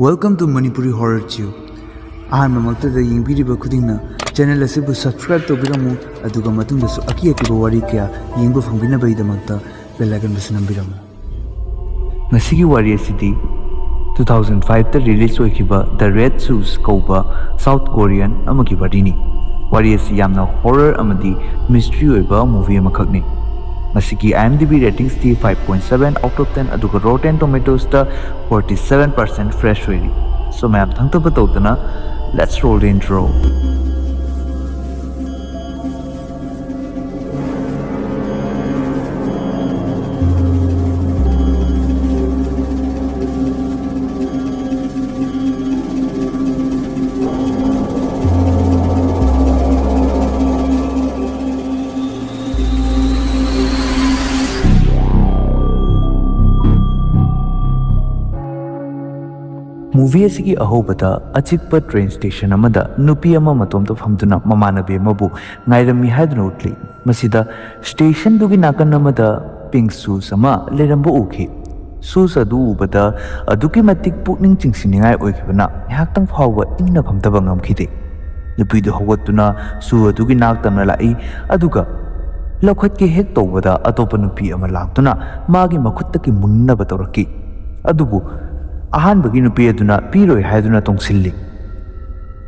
Welcome to Manipuri Horror Tube. Ahanmamaktada yengpiriba khudingna channel asibu subscribe tobiramu aduga matungdasu aki wari kya yengba fangbinabagidamakta bell icon busu nambiramu. Ngasigi wari asidi 2005 ta release oikiba The Red Shoes kauba South Korean amagi warini. Wari asi yamna horror amadi mystery oiba movie amakhakni. Masiki IMDb ratings ti 5.7 out of 10 aduga Rotten Tomatoes ta 47% fresh oiri. So ma'am thangtaba tawdana let's roll the intro. Movie asigi ahobada achikpa train station amada nupi ama matomta famduna mamanabe mabu ngairami haiduna utli masida station dugi nakan amada pink shoes ama leramba uki shoes adu ubada aduki matik pukning chingsiningai oikibana haktang phawwa ingna famtaba ngamkhide nupi du hawatuna su adugi naktamna lai aduga lokhatki hek tawbada atopa nupi ama laktuna magi makhuttaki munnaba tawraki adubu ahanbagi nupi aduna piroi haiduna tongsilli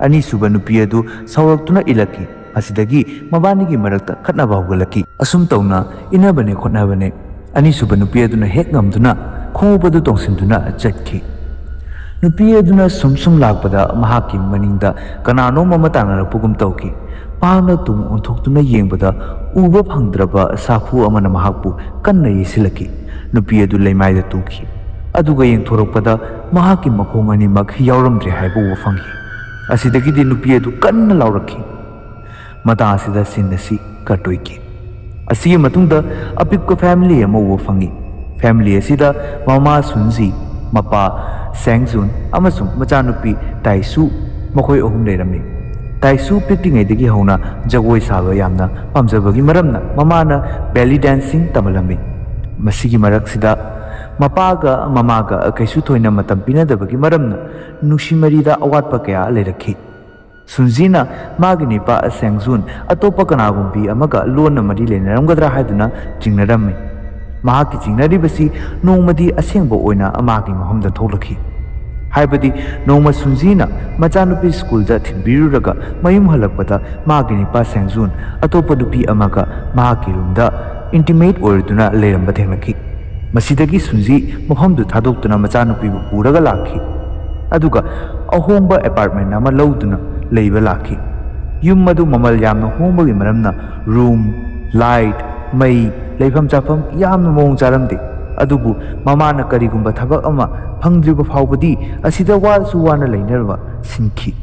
ani suba nupi adu sawraktuna ilaki asidagi mabanigi marakta khatnaba hawgalaki asum tawna inabane khotnabane ani suba nupi aduna hek ngamduna khobadu tongsinduna chatki nupi aduna sumsum lakpada mahaki maningda kanano mamatangna pugum tawki paana tung onthoktuna yengbada uba phangdraba safu amana mahakpu kanna yisilaki nupi adu leimaida tuki aduga yengthorokpada mahaki makhong animak yauramdre haibu wafangi asidagidi nupi adu kanna laurakhi mata asida sinasi katoiki asi matungda apikko family ama wafangi family asida mama sunzi mapa sangjun amasung macha nupi taisu makhoi ohum lerami taisu piktingai dagi hauna jagoi saba yamna pamjabagi maramna mamana belly dancing tamalami masigi maraksida mapaga mamaga kaisu thoina matam pinadabagi maramna nushimari awatpa kaya lerakhi sunjina magini pa sangjun atopa kanagumbi amaga lona mari lenaramgadra haiduna jingnarammi mahaki jingnari basi nongmadi asengba oina amagi mahamda tholakhi haibadi nongma sunjina machanupi school da thinbiruraga mayum halakpada magini pa sangjun atopa nupi amaga mahaki rumda intimate oiduna leramba thenglakhi masidagi sunji mafamdu thadokuna machanupi puraga lakhi aduga ahomba apartment ama lawduna leiba lakhi yum madu mamal yamna hombagi maramna room light mai leifam chafam yamna mong charamde adubu mamana karigumba thabak ama phangdriba phawbadi asida wasu wana leinarwa sinki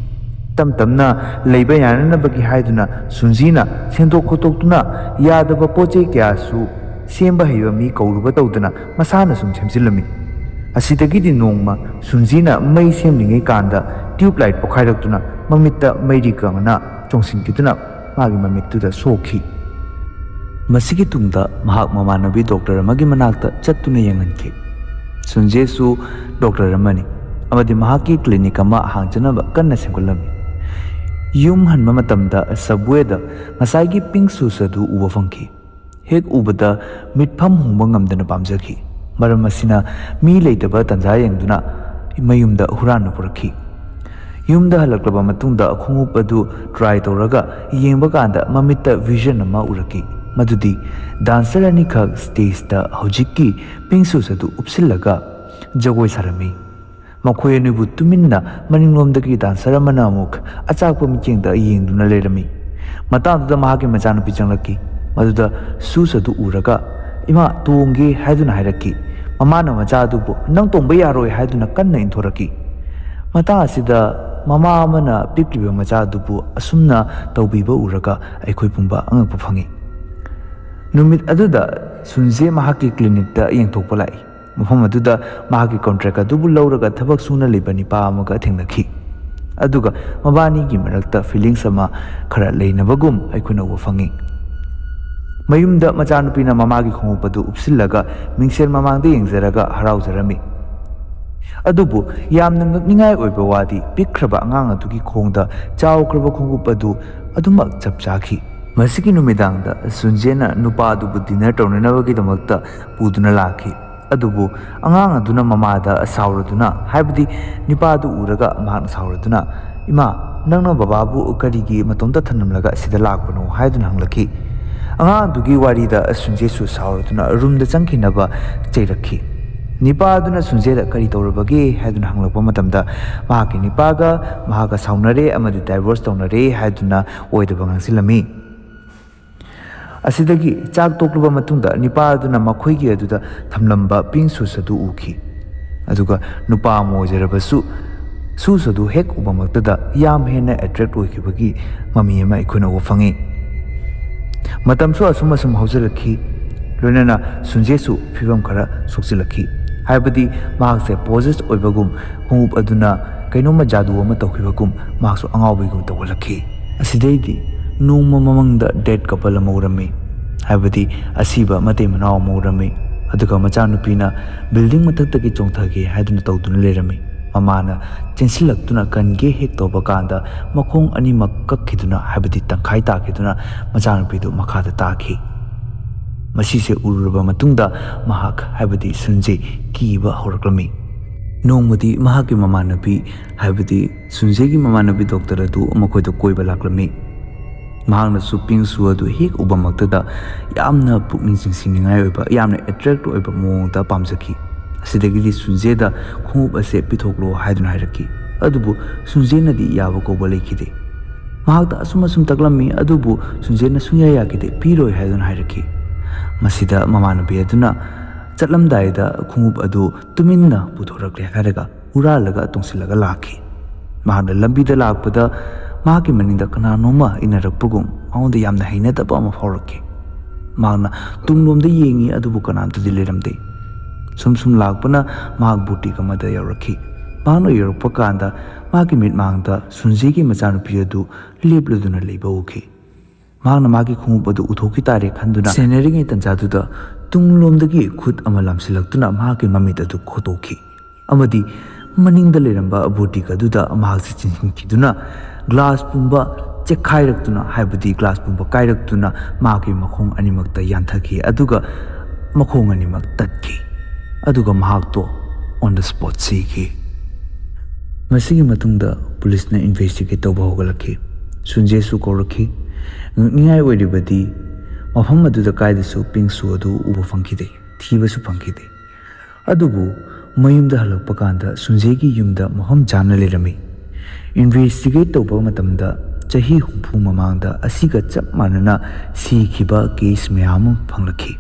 tamtamna leiba yananabagi haiduna sunjina sendok khotoktuna yadaba poche kyasu semba haiba mi kauruba tawdana masana sum semsilami asidagidi nongma sunjina mai semlingai kanda tube light pokhairaktuna mamitta mairi kangana chongsinkiduna magi mamittuda sokhi masigi tungda mahak mamanabi doctor amagi manakta chattuna yanganki sunje su doctor amani amadi mahaki clinic ama hangjanaba kanna semgulami yum hanma matamda subway-da ngasagi pink shoes adu uba fangki hek ubada mitpham hungba ngamdana pamjaki maram asina mi leitaba tanja yengduna mayumda hurana purakhi yumda halaklaba matungda khungup adu try tawraga yengba kanda mamitta vision ama uraki madudi dancer ani khak stage da hojikki pink shoes adu upsillaga jagoi sarami makhoi anibu tuminna maninglomdagi dancer amana amuk achakpa michengda yengduna lerami matangda mahaki machanupi changlaki maduda shoes adu uraga ima tongge haiduna hairaki mamana macha adubu nang tongba yaroi haiduna kanna inthoraki mata asida mama amana pikliba macha adubu asumna tawbiba uraga aikhoi pumba angakpa phangi numit aduda sunje mahaki clinic da yengthokpa lai mafam aduda mahaki contract adubu lauraga thabak suna lebani pa amaga thengnakhi aduga mabani gi marakta feelings ama khara leinabagum aikhuna wa phangi mayumda machanupina mamagi khongupadu upsillaga mingsel mamangda yengzaraga harauzarami ꯑꯗꯨꯕꯨ ꯌꯥꯝꯅ ꯉꯛꯅꯤꯡꯉꯥꯏ ꯑꯣꯏꯕ ꯋꯥꯗꯤ ꯄꯤꯛꯈ꯭ꯔꯕ ꯑꯉꯥꯡ ꯑꯗꯨꯒꯤ ꯈꯣꯡꯗ ꯆꯥꯎꯈ꯭ꯔꯕ ꯈꯣꯡꯎꯞ ꯑꯗꯨ ꯑꯗꯨꯃꯛ ꯆꯞ ꯆꯥꯈꯤ꯫ ꯃꯁꯤꯒꯤ ꯅꯨꯃꯤꯗꯥꯡꯗ ꯁꯨꯟꯖꯦꯅ ꯅꯨꯄꯥ ꯑꯗꯨꯕꯨ ꯗꯤꯅꯔ ꯇꯧꯅꯅꯕꯒꯤꯗꯃꯛꯇ ꯄꯨꯗꯨꯅ ꯂꯥꯛꯈꯤ꯫ ꯑꯗꯨꯕꯨ ꯑꯉꯥꯡ ꯑꯗꯨꯅ ꯃꯃꯥꯗ ꯁꯥꯎꯔꯗꯨꯅ, ꯍꯥꯏꯕꯗꯤ ꯅꯨꯄꯥ ꯑꯗꯨ ꯎꯔꯒ ꯃꯍꯥꯛꯅ ꯁꯥꯎꯔꯗꯨꯅ, "ꯏꯃꯥ, ꯅꯪꯅ ꯕꯕꯥꯕꯨ ꯀꯔꯤꯒꯤ ꯃꯇꯣꯝꯇ ꯊꯅꯝꯂꯒ ꯁꯤꯗ ꯂꯥꯛꯄꯅꯣ?" ꯍꯥꯏꯗꯨꯅ ꯍꯪꯂꯛꯈꯤ꯫ ꯑꯉꯥꯡ ꯑꯗꯨꯒꯤ ꯋꯥꯔꯤꯗ ꯁꯨꯟꯖꯦꯁꯨ ꯁꯥꯎꯔꯗꯨꯅ ꯔꯨꯝꯗ ꯆꯪꯈꯤꯅꯕ ꯆꯩꯔꯛꯈꯤ꯫ ꯅꯤꯄꯥ ꯑꯗꯨꯅ ꯁꯨꯟꯖꯦꯗ ꯀꯔꯤ ꯇꯧꯔꯕꯒꯦ ꯍꯥꯏꯗꯨꯅ ꯍꯪꯂꯛꯄ ꯃꯇꯝꯗ ꯃꯍꯥꯛꯀꯤ ꯅꯤꯄꯥꯒ ꯃꯍꯥꯛꯀ ꯁꯥꯎꯅꯔꯦ ꯑꯃꯗꯤ ꯗꯥꯏꯚꯣꯔꯁ ꯇꯧꯅꯔꯦ ꯍꯥꯏꯗꯨꯅ ꯑꯣꯏꯗꯕ ꯉꯥꯡꯁꯤꯜꯂꯝꯃꯤ꯫ ꯑꯁꯤꯗꯒꯤ ꯆꯥꯛ ꯇꯣꯛꯂꯕ ꯃꯇꯨꯡꯗ ꯅꯤꯄꯥ ꯑꯗꯨꯅ ꯃꯈꯣꯏꯒꯤ ꯑꯗꯨꯗ ꯊꯝꯂꯝꯕ ꯄꯤꯡ ꯁꯨꯁ ꯑꯗꯨ ꯎꯈꯤ꯫ ꯑꯗꯨꯒ ꯅꯨꯄꯥ ꯑꯃ ꯑꯣꯏꯖꯔꯕꯁꯨ ꯁꯨꯁ ꯑꯗꯨ ꯍꯦꯛ ꯎꯕꯃꯛꯇꯗ ꯌꯥꯝ ꯍꯦꯟꯅ ꯑꯦꯇ꯭ꯔꯦꯛ ꯑꯣꯏꯈꯤꯕꯒꯤ ꯃꯃꯤ ꯑꯃ ꯑꯩꯈꯣꯏꯅ ꯎꯕ ꯐꯪꯉꯤ꯫ ꯃꯇꯝꯁꯨ ꯑꯁꯨꯝ ꯍꯧꯖꯤꯜꯂꯛꯈꯤ, ꯂꯣꯏꯅꯅ ꯁꯨꯟꯖꯦꯁꯨ ꯐꯤꯕꯝ ꯈꯔ ꯁꯣꯛꯆꯤꯜꯂꯛꯈꯤ꯫ ꯍꯥꯏꯕꯗꯤ ꯃꯍꯥꯛꯁꯦ ꯄꯣꯖꯦꯁ ꯑꯣꯏꯕꯒꯨꯝ, ꯈꯣꯡꯎꯞ ꯑꯗꯨꯅ ꯀꯩꯅꯣꯝꯃ ꯖꯥꯗꯨ ꯑꯃ ꯇꯧꯈꯤꯕꯒꯨꯝ ꯃꯍꯥꯛꯁꯨ ꯑꯉꯥꯎꯕꯒꯨꯝ ꯇꯧꯒꯠꯂꯛꯈꯤ꯫ ꯑꯁꯤꯗꯩꯗꯤ ꯅꯣꯡꯃ ꯃꯃꯪꯗ ꯗꯦꯠ ꯀꯄꯜ ꯑꯃ ꯎꯔꯝꯃꯤ, ꯍꯥꯏꯕꯗꯤ ꯑꯁꯤꯕ ꯃꯇꯩ ꯃꯅꯥꯎ ꯑꯃ ꯎꯔꯝꯃꯤ꯫ ꯑꯗꯨꯒ ꯃꯆꯥꯅꯨꯄꯤꯅ ꯕꯤꯜꯗꯤꯡ ꯃꯊꯛꯇꯒꯤ ꯆꯣꯡꯊꯒꯦ ꯍꯥꯏꯗꯨꯅ ꯇꯧꯗꯨꯅ ꯂꯩꯔꯝꯃꯤ꯫ ꯃꯃꯥꯅ ꯆꯦꯟꯁꯤꯜꯂꯛꯇꯨꯅ ꯀꯟꯒꯦ ꯍꯦꯛ ꯇꯧꯕ ꯀꯥꯟꯗ ꯃꯈꯣꯡ ꯑꯅꯤꯃꯛ ꯀꯛꯈꯤꯗꯨꯅ, ꯍꯥꯏꯕꯗꯤ ꯇꯪꯈꯥꯏ ꯇꯥꯈꯤꯗꯨꯅ ꯃꯆꯥꯅꯨꯄꯤꯗꯨ ꯃꯈꯥꯗ ꯇꯥꯈꯤ꯫ ꯃꯁꯤꯁꯦ ꯎꯔꯨꯔꯕ ꯃꯇꯨꯡꯗ ꯃꯍꯥꯛ, ꯍꯥꯏꯕꯗꯤ ꯁꯨꯟꯖꯦ, ꯀꯤꯕ ꯍꯧꯔꯛꯂꯝꯃꯤ꯫ ꯅꯣꯡꯃꯗꯤ ꯃꯍꯥꯛꯀꯤ ꯃꯃꯥꯟꯅꯕꯤ, ꯍꯥꯏꯕꯗꯤ ꯁꯨꯟꯖꯦꯒꯤ ꯃꯃꯥꯟꯅꯕꯤ ꯗꯣꯛꯇꯔ ꯑꯗꯨ ꯃꯈꯣꯏꯗ ꯀꯣꯏꯕ ꯂꯥꯛꯂꯝꯃꯤ꯫ ꯃꯍꯥꯛꯅꯁꯨ ꯄꯤꯡ ꯁꯨ ꯑꯗꯨ ꯍꯦꯛ ꯎꯕꯃꯛꯇꯗ ꯌꯥꯝꯅ ꯄꯨꯛꯅꯤꯡ ꯆꯤꯡꯁꯤꯟꯅꯤꯡꯉꯥꯏ ꯑꯣꯏꯕ, ꯌꯥꯝꯅ ꯑꯦꯇ꯭ꯔꯦꯛ ꯑꯣꯏꯕ ꯃꯑꯣꯡꯗ ꯄꯥꯝꯖꯈꯤ꯫ ꯑꯁꯤꯗꯒꯤꯗꯤ ꯁꯨꯟꯖꯦꯗ ꯈꯣꯡꯎꯞ ꯑꯁꯦ ꯄꯤꯊꯣꯛꯂꯣ ꯍꯥꯏꯗꯨꯅ ꯍꯥꯏꯔꯛꯈꯤ꯫ ꯑꯗꯨꯕꯨ ꯁꯨꯟꯖꯦꯅꯗꯤ ꯌꯥꯕ ꯀꯧꯕ ꯂꯩꯈꯤꯗꯦ꯫ ꯃꯍꯥꯛꯇ ꯑꯁꯨꯝ ꯇꯛꯂꯝꯃꯤ, ꯑꯗꯨꯕꯨ ꯁꯨꯟꯖꯦꯅ ꯁꯨꯡꯌꯥ ꯌꯥꯈꯤꯗꯦ, ꯄꯤꯔꯣꯏ ꯍꯥꯏꯗꯨꯅ ꯍꯥꯏꯔꯛꯈꯤ꯫ ꯃꯁꯤꯗ ꯃꯃꯥꯟꯅꯕꯤ ꯑꯗꯨꯅ ꯆꯠꯂꯝꯗꯥꯏꯗ ꯈꯣꯡꯎꯞ ꯑꯗꯨ ꯇꯨꯃꯤꯟꯅ ꯄꯨꯊꯣꯔꯛꯂꯦ ꯍꯥꯏꯔꯒ ꯍꯨꯔꯥꯜꯂꯒ ꯇꯣꯡꯁꯤꯜꯂꯒ ꯂꯥꯛꯈꯤ꯫ ꯃꯍꯥꯛꯅ ꯂꯝꯕꯤꯗ ꯂꯥꯛꯄꯗ ꯃꯍꯥꯛꯀꯤ ꯃꯅꯤꯡꯗ ꯀꯅꯥꯅꯣꯝꯃ ꯏꯟꯅꯔꯛꯄꯒꯨꯝ ꯃꯉꯣꯟꯗ ꯌꯥꯝꯅ ꯍꯩꯅꯗꯕ ꯑꯃ ꯐꯥꯎꯔꯛꯈꯤ꯫ ꯃꯍꯥꯛꯅ ꯇꯨꯡꯂꯣꯝꯗ ꯌꯦꯡꯉꯤ, ꯑꯗꯨꯕꯨ ꯀꯅꯥꯝꯇꯗꯤ ꯂꯩꯔꯝꯗꯦ꯫ ꯁꯨꯝ ꯂꯥꯛꯄꯅ ꯃꯍꯥꯛ ꯕꯨꯇꯤꯛ ꯑꯃꯗ ꯌꯧꯔꯛꯈꯤ꯫ ꯃꯍꯥꯛꯅ ꯌꯧꯔꯛꯄ ꯀꯥꯟꯗ ꯃꯍꯥꯛꯀꯤ ꯃꯤꯠꯃꯥꯡꯗ ꯁꯨꯟꯖꯦꯒꯤ ꯃꯆꯥꯅꯨꯄꯤ ꯑꯗꯨ ꯂꯦꯞꯂꯗꯨꯅ ꯂꯩꯕ ꯎꯈꯤ꯫ ꯃꯍꯥꯛꯅ ꯃꯥꯒꯤ ꯈꯣꯡꯎꯞ ꯑꯗꯨ ꯎꯊꯣꯛꯈꯤ ꯇꯥꯔꯦ ꯈꯟꯗꯨꯅ ꯁꯦꯟꯅꯔꯤꯉꯩ ꯇꯟꯖꯥꯗꯨꯗ ꯇꯨꯡꯂꯣꯝꯗꯒꯤ ꯈꯨꯠ ꯑꯃ ꯂꯥꯝꯁꯤꯜꯂꯛꯇꯨꯅ ꯃꯍꯥꯛꯀꯤ ꯃꯃꯤꯠ ꯑꯗꯨ ꯈꯣꯠꯇꯣꯛꯈꯤ, ꯑꯃꯗꯤ ꯃꯅꯤꯡꯗ ꯂꯩꯔꯝꯕ ꯕꯨꯇꯤꯛ ꯑꯗꯨꯗ ꯃꯍꯥꯛꯁꯤ ꯆꯤꯡꯁꯤꯟꯈꯤꯗꯨꯅ ꯒ꯭ꯂꯥꯁ ꯄꯨꯝꯕ ꯆꯦꯛꯈꯥꯏꯔꯛꯇꯨꯅ, ꯍꯥꯏꯕꯗꯤ ꯒ꯭ꯂꯥꯁ ꯄꯨꯝꯕ ꯀꯥꯏꯔꯛꯇꯨꯅ ꯃꯍꯥꯛꯀꯤ ꯃꯈꯣꯡ ꯑꯅꯤꯃꯛꯇ ꯌꯥꯟꯊꯈꯤ, ꯑꯗꯨꯒ ꯃꯈꯣꯡ ꯑꯅꯤꯃꯛ ꯇꯠꯈꯤ꯫ ꯑꯗꯨꯒ ꯃꯍꯥꯛꯇꯣ ꯑꯣꯟ ꯗ ꯁ꯭ꯄꯣꯠ ꯁꯤꯈꯤ꯫ ꯃꯁꯤꯒꯤ ꯃꯇꯨꯡꯗ ꯄꯨꯂꯤꯁꯅ ꯏꯟꯚꯦꯁꯇꯤꯒꯦꯠ ꯇꯧꯕ ꯍꯧꯒꯠꯂꯛꯈꯤ꯫ ꯁꯨꯟꯖꯦꯁꯨ ꯀꯧꯔꯛꯈꯤ꯫ ꯉꯛꯅꯤꯡꯉꯥꯏ ꯑꯣꯏꯔꯤꯕꯗꯤ ꯃꯐꯝ ꯑꯗꯨꯗ ꯀꯥꯏꯗꯁꯨ ꯄꯤꯡ ꯁꯨ ꯑꯗꯨ ꯎꯕ ꯐꯪꯈꯤꯗꯦ, ꯊꯤꯕꯁꯨ ꯐꯪꯈꯤꯗꯦ꯫ ꯑꯗꯨꯕꯨ ꯃꯌꯨꯝꯗ ꯍꯜꯂꯛꯄ ꯀꯥꯟꯗ ꯁꯨꯟꯖꯦꯒꯤ ꯌꯨꯝꯗ ꯃꯐꯝ ꯆꯥꯅ ꯂꯩꯔꯝꯃꯤ꯫ ꯏꯟꯚꯦꯁꯇꯤꯒꯦꯠ ꯇꯧꯕ ꯃꯇꯝꯗ ꯆꯍꯤ 60 ꯃꯃꯥꯡꯗ ꯑꯁꯤꯒ ꯆꯞ ꯃꯥꯟꯅꯅ ꯁꯤꯈꯤꯕ ꯀꯦꯁ ꯃꯌꯥꯝ ꯑꯃ ꯐꯪꯂꯛꯈꯤ꯫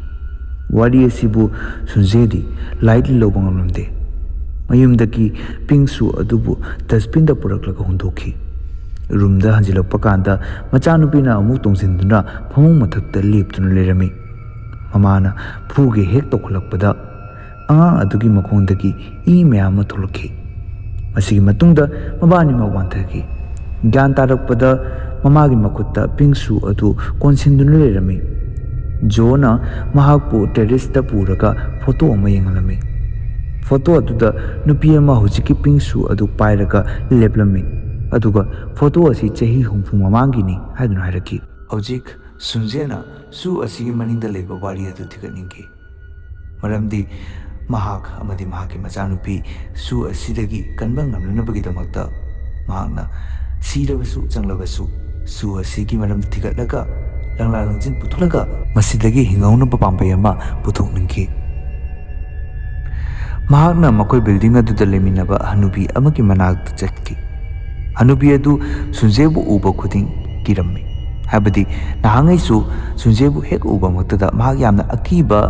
ꯋꯥꯔꯤ ꯑꯁꯤꯕꯨ ꯁꯨꯟꯖꯦꯗꯤ ꯂꯥꯏꯠꯂꯤ ꯂꯧꯕ ꯉꯝꯂꯝꯗꯦ꯫ ꯃꯌꯨꯝꯗꯒꯤ ꯄꯤꯡ ꯁꯨ ꯑꯗꯨꯕꯨ ꯗꯁꯕꯤꯟꯗ ꯄꯨꯔꯛꯂꯒ ꯍꯨꯟꯗꯣꯛꯈꯤ꯫ ꯔꯨꯝꯗ ꯍꯟꯖꯤꯜꯂꯛꯄ ꯀꯥꯟꯗ ꯃꯆꯥꯅꯨꯄꯤꯅ ꯑꯃꯨꯛ ꯇꯣꯡꯁꯤꯟꯗꯨꯅ ꯐꯃꯨꯡ ꯃꯊꯛꯇ ꯂꯦꯞꯇꯨꯅ ꯂꯩꯔꯝꯃꯤ꯫ ꯃꯃꯥꯅ ꯐꯨꯒꯦ ꯍꯦꯛ ꯇꯧꯈꯠꯂꯛꯄꯗ ꯑꯉꯥꯡ ꯑꯗꯨꯒꯤ ꯃꯈꯣꯡꯗꯒꯤ ꯏ ꯃꯌꯥꯝ ꯑꯃ ꯊꯣꯛꯂꯛꯈꯤ꯫ ꯃꯁꯤꯒꯤ ꯃꯇꯨꯡꯗ ꯃꯕꯥꯅꯤꯃꯛ ꯋꯥꯟꯊꯈꯤ꯫ ꯒ꯭ꯌꯥꯟ ꯇꯥꯔꯛꯄꯗ ꯃꯃꯥꯒꯤ ꯃꯈꯨꯠꯇ ꯄꯤꯡ ꯁꯨ ꯑꯗꯨ ꯀꯣꯟꯁꯤꯟꯗꯨꯅ ꯂꯩꯔꯝꯃꯤ꯫ ꯖꯣꯅ ꯃꯍꯥꯛꯄꯨ ꯇꯦꯔꯦꯁꯇ ꯄꯨꯔꯒ ꯐꯣꯇꯣ ꯑꯃ ꯌꯦꯡꯍꯜꯂꯝꯃꯤ꯫ ꯐꯣꯇꯣ ꯑꯗꯨꯗ ꯅꯨꯄꯤ ꯑꯃ ꯍꯧꯖꯤꯛꯀꯤ ꯄꯤꯡ ꯁꯨ ꯑꯗꯨ ꯄꯥꯏꯔꯒ ꯂꯦꯞꯂꯝꯃꯤ, ꯑꯗꯨꯒ ꯐꯣꯇೋ ꯑꯁꯤ ꯆꯍꯤ 60 ꯃꯃꯥꯡꯒꯤꯅꯤ ꯍꯥꯏꯗꯨꯅ ꯍꯥꯏꯔꯛꯈꯤ꯫ ꯍꯧꯖꯤꯛ ꯁꯨꯟꯖꯦꯅ ꯁꯨ ꯑꯁꯤꯒꯤ ꯃꯅꯤꯡꯗ ꯂꯩꯕ ꯋꯥꯔꯤ ꯑꯗꯨ ꯊꯤꯒꯠꯅꯤꯡꯈꯤ, ꯃꯔꯝꯗꯤ ꯃꯍꯥꯛ ꯑꯃꯗꯤ ꯃꯍꯥꯛꯀꯤ ꯃꯆꯥꯅꯨꯄꯤ ꯁꯨ ꯑꯁꯤꯗꯒꯤ ꯀꯟꯕ ꯉꯝꯅꯅꯕꯒꯤꯗꯃꯛꯇ ꯃꯍꯥꯛꯅ ꯁꯤꯔꯕꯁꯨ ꯆꯪꯂꯕꯁꯨ ꯁꯨ ꯑꯁꯤꯒꯤ ꯃꯔꯝꯗ ꯊꯤꯒꯠꯂꯒ ꯂꯪꯂꯥ ꯂꯪꯖꯤꯟ ꯄꯨꯊꯣꯛꯂꯒ ꯃꯁꯤꯗꯒꯤ ꯍꯤꯡꯍꯧꯅꯕ ꯄꯥꯝꯕꯩ ꯑꯃ ꯄꯨꯊꯣꯛꯅꯤꯡꯈꯤ꯫ ꯃꯍꯥꯛꯅ ꯃꯈꯣꯏ ꯕꯤꯜꯗꯤꯡ ꯑꯗꯨꯗ ꯂꯩꯃꯤꯟꯅꯕ ꯍꯅꯨꯕꯤ ꯑꯃꯒꯤ ꯃꯅꯥꯛꯇ ꯆꯠꯈꯤ꯫ ꯍꯅꯨꯕꯤ ꯑꯗꯨ ꯁꯨꯟꯖꯦꯕꯨ ꯎꯕ ꯈꯨꯗꯤꯡ ꯀꯤꯔꯝꯃꯤ, ꯍꯥꯏꯕꯗꯤ ꯅꯍꯥꯟꯉꯩꯁꯨ ꯁꯨꯟꯖꯦꯕꯨ ꯍꯦꯛ ꯎꯕꯃꯛꯇꯗ ꯃꯍꯥꯛ ꯌꯥꯝꯅ ꯑꯀꯤꯕ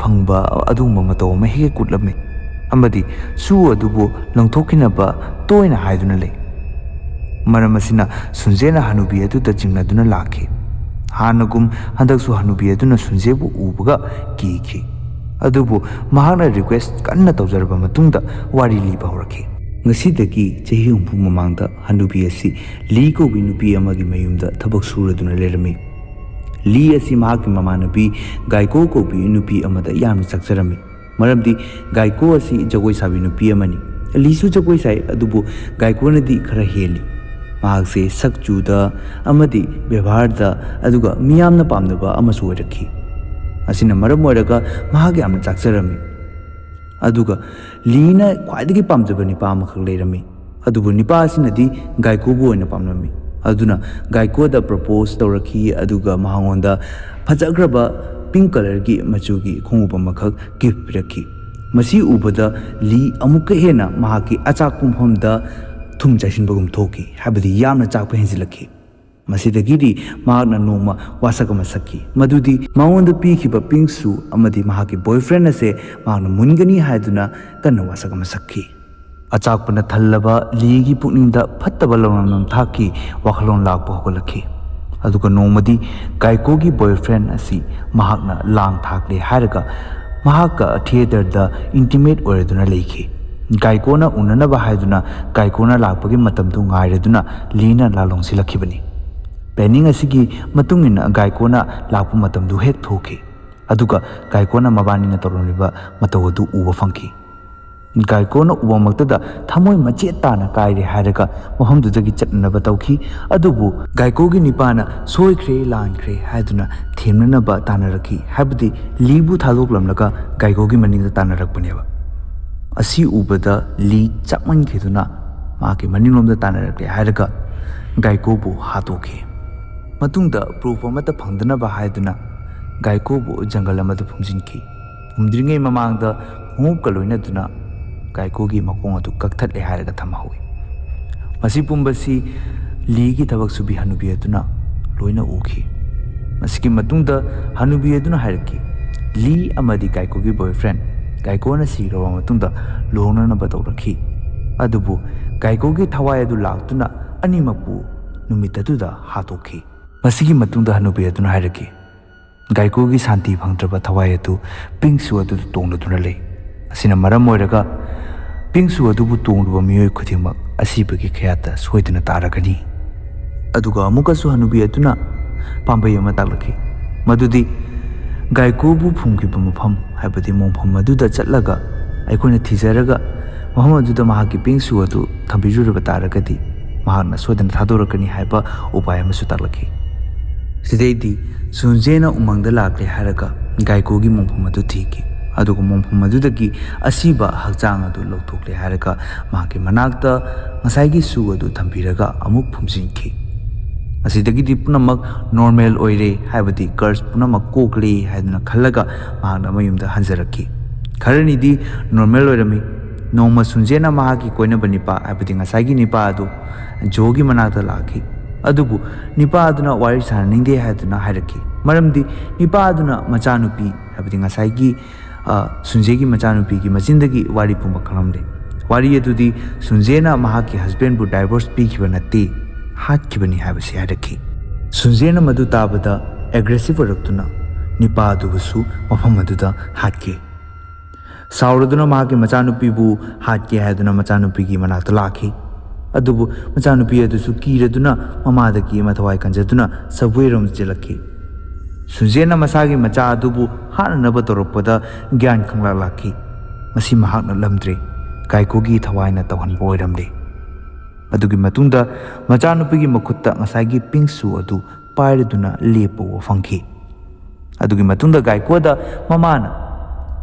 ꯐꯪꯕ ꯑꯗꯨꯒꯨꯝꯕ ꯃꯇꯧ ꯑꯃ ꯍꯦꯛ ꯎꯠꯂꯝꯃꯤ, ꯑꯃꯗꯤ ꯁꯨ ꯑꯗꯨꯕꯨ ꯂꯪꯊꯣꯛꯈꯤꯅꯕ ꯇꯣꯏꯅ ꯍꯥꯏꯗꯨꯅ ꯂꯩ꯫ ꯃꯔꯝ ꯑꯁꯤꯅ ꯁꯨꯟꯖꯦꯅ ꯍꯅꯨꯕꯤ ꯑꯗꯨꯗ ꯆꯤꯡꯅꯗꯨꯅ ꯂꯥꯛꯈꯤ꯫ ꯍꯥꯟꯅꯒꯨꯝ ꯍꯟꯗꯛꯁꯨ ꯍꯅꯨꯕꯤ ꯑꯗꯨꯅ ꯁꯨꯟꯖꯦꯕꯨ ꯎꯕꯒ ꯀꯤꯈꯤ꯫ ꯑꯗꯨꯕꯨ ꯃꯍꯥꯛꯅ ꯔꯤꯀ꯭ꯋꯦꯁꯠ ꯀꯟꯅ ꯇꯧꯖꯔꯕ ꯃꯇꯨꯡꯗ ꯋꯥꯔꯤ ꯂꯤꯕ ꯍꯧꯔꯛꯈꯤ꯫ ꯉꯁꯤꯗꯒꯤ ꯆꯍꯤ 60 ꯃꯃꯥꯡꯗ ꯍꯅꯨꯕꯤ ꯑꯁꯤ ꯂꯤ ꯀꯧꯕꯤ ꯅꯨꯄꯤ ꯑꯃꯒꯤ ꯃꯌꯨꯝꯗ ꯊꯕꯛ ꯁꯨꯔꯗꯨꯅ ꯂꯩꯔꯝꯃꯤ꯫ ꯂꯤ ꯑꯁꯤ ꯃꯍꯥꯛꯀꯤ ꯃꯃꯥꯟꯅꯕꯤ ꯒꯥꯏꯀꯣ ꯀꯧꯕꯤ ꯅꯨꯄꯤ ꯑꯃꯗ ꯌꯥꯝꯅ ꯆꯥꯛꯆꯔꯝꯃꯤ, ꯃꯔꯝꯗꯤ ꯒꯥꯏꯀꯣ ꯑꯁꯤ ꯖꯒꯣꯏ ꯁꯥꯕꯤ ꯅꯨꯄꯤ ꯑꯃꯅꯤ꯫ लीसु जगोई साई अदुबु गायकोनदी खरा हेली महाकसे सक्चूदा अमदी व्यवहारदा अदुगा मियामना पामदबा अमसु ओइरखी असिना मरम ओइरगा महागे यामना चाकचरमी अदुगा लीना ख्वाइदगी पामजबा निपा अमखक लेरमी अदुबु निपा असिनदी गायकोबु ओइना पामनमी अदुना गायकोदा प्रपोज तौरखी अदुगा महांगोंदा फजग्रबा पिंक कलर की मचुगी खोंगुप अमखक गिफ्ट पिरखी मसी उबदा ली अमुक हेना महाकी अचाक पुंफमदा थुम चाइसिनबगुम थोकी हाबदी यामना चाकप हेंजिलखी मसीदगिदी महाकना नोमा वासक अमा सक्की मदुदी माओंदा पीखिबा पिंकसु अमदी महाकी बॉयफ्रेंड असे महाकना मुनगनी हायदुना कन्ना वासक अमा सक्की अचाकपना थल्लबा लीगी पुकनिंगदा फत्तबा लौनम थाकी वाखलोन लाकपा होगलखी अदुगा नोमदी गायकोगी बॉयफ्रेंड असी महाकना लांग थाकले हारगा महाका थिएटरदा इंटिमेट ओइरदुना लेखी गायकोना उन्ननबा हायदुना गायकोना लाकपगी मतमदु गायरदुना लीना लालोंसिलखिबनी पेनिंग असिगी मतुंगिना गायकोना लाकपु मतमदु हेक थोखी अदुगा गायकोना मबानीना तोरनिबा मतवदु उबा फंखी गायकोना उबमक्तदा थमोय मचे ताना कायरे हारगा महमदुदगी चटनबा तौखी अदुबु गायकोगी निपाना सोइख्रे लानख्रे हायदुना थेमननबा तानरखी हाबदी लीबु थादोकलमलगा गायकोगी मनिंदा तानरकपनेबा असी उबदा ली चकमनखिदुना माकी मनिंगलोमदा तानरखले हारगा गायकोबु हातोखी मतुंगदा प्रूफ अमता फंगदनबा हायदुना गायकोबु जंगल अमदा फुमजिनखी फुमद्रिंगै ममांगदा होंगका लोइनदुना गायकोगी मकोंग अदु कक्थले हारगा थमहौई मसी पुंबसी लीगी थबक सुबी हनुबी अदुना लोइना उखी मसिकी मतुंगदा हनुबी अदुना हारकी ली अमदी गायकोगी बॉयफ्रेंड गायकोना सिरवा मतुंगदा लोहननबा तौरखी अदुबु गायकोगी थवाय अदु लाक्तुना अनिमकपु नुमितदुदा हातोखी मसिगी मतुंगदा हनुबी अदुना हारकी गायकोगी शांति फंगद्रबा थवाय अदु पिंकसु अदु तोंगदुना ले असिना मरम ओइरगा पिंकसु अदुबु तोंगदुबा मियोय खुदिमक असिबगी खयाता सोइदना तारगनी अदुगा अमुकसु हनुबी अदुना पांबई अमा ताकलखी मदुदी गायकोबु फुंगिबा मफम हाबदी मोंफम मदुदा चटलगा अखोइना थिजरगा मफम अदुदा महाकी पिंकसु अदु थंबिजुरबा तारगदी महाकना सोइदना थादोरकनी हाइबा उपाय अमसु ताकलखी सिदैदी सुनजेना उमंगदा लाकले हारगा गायकोगी मोंफम अदु थीकी अदुगा मोंफम अदुदगी असीबा हकचांग अदु लौथोकले हारगा महाकी मनाकता ngसाइगी सु अदु थंबिरगा अमुक फुमजिनखी असिदगिदी पुनमक नॉर्मल ओइरे हाइबदी कर्स पुनमक कोकले हाइदना खल्लगा महाकना मयुमदा हंजरखी खरनिदी नॉर्मल ओइरमी नोमा सुनजेना महाकी कोइनबा निपा हाइबदी ngसाइगी निपा अदु जोगी मनाकता लाखी अदुबु निपा अदुना वारि साननिंगदे हाइदना हाइरखी मरमदी निपा अदुना मचानुपी हाइबदी ngसाइगी सुनजेगी मचानुपीगी मचिंदगी वारी पुंबा खंगमदे वारी अदुदी सुनजेना महाकी हस्बैंड बु डाइवोर्स पीखिबा नत्ते हातखिबनी हाइबसी हाइरखी सुनजेना मदु ताबदा एग्रेसिव ओरक्तुना निपा अदुबसु मफम अदुदा हातके साउरदुना महाकी मचानुपीबु हातके हायदुना मचानुपीगी मनाक्ता लाखी अदुबु मचानुपी अदुसु कीरदुना ममादगी मथवाई कंजदुना सबवेरोम जेलखी सुनजेना मसागी मचा अदुबु हाननबा तोरपदा ज्ञान खंगला लाखी मसी महाकना लमद्रे गायकोगी थवाइना तवहनबा ओइरमले अदुगी मतुंगदा मचानुपीगी मखुत्ता ngसाइगी पिंकसु अदु पाइरदुना लेपो फंखी अदुगी मतुंगदा गायकोदा ममाना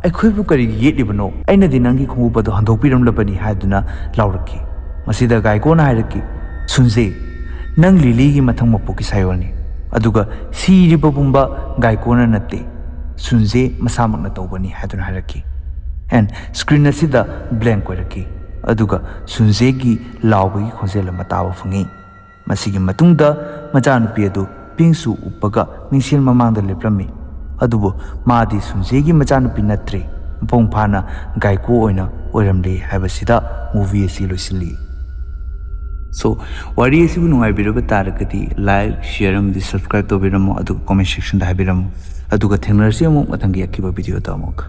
अखोइबु करी येलिबनो अइनदि नंगी खोंगुबदो हंदोकपिरमलबनी हायदुना लाउरखी मसीदा गायकोना हायरखी सुनजे नंग लिलीगी मथंग मपोकी सायोलनी अदुगा सीरिबा बुंबा गायकोना नत्ते सुनजे मसामकना तौबनी हायदुना हायरखी एंड स्क्रीन असिदा ब्लैंक ओइरखी अदुगा सुनजेगी लाउबगी खोजेल अमा ताबा फंगी मसिगी मतुंगदा मचानुपी अदु पिंकसु उपगा मिंसिल ममांगदा लेप्रमी अदुबु मादी सुनजेगी मचानुपी नत्रे मपोंग फाना गायको ओइना ओइरमले हायबसिदा मूवी असि लोइसिली सो वारी असिबु नुंगाइबिरबा तारगदी लाइक शेयर अमदि सब्सक्राइब तौबिरमो अदुगा कमेंट सेक्शन दा हाइबिरमो अदुगा थेंगनरसि अमुक मथंगी अकिबा वीडियो दा अमुक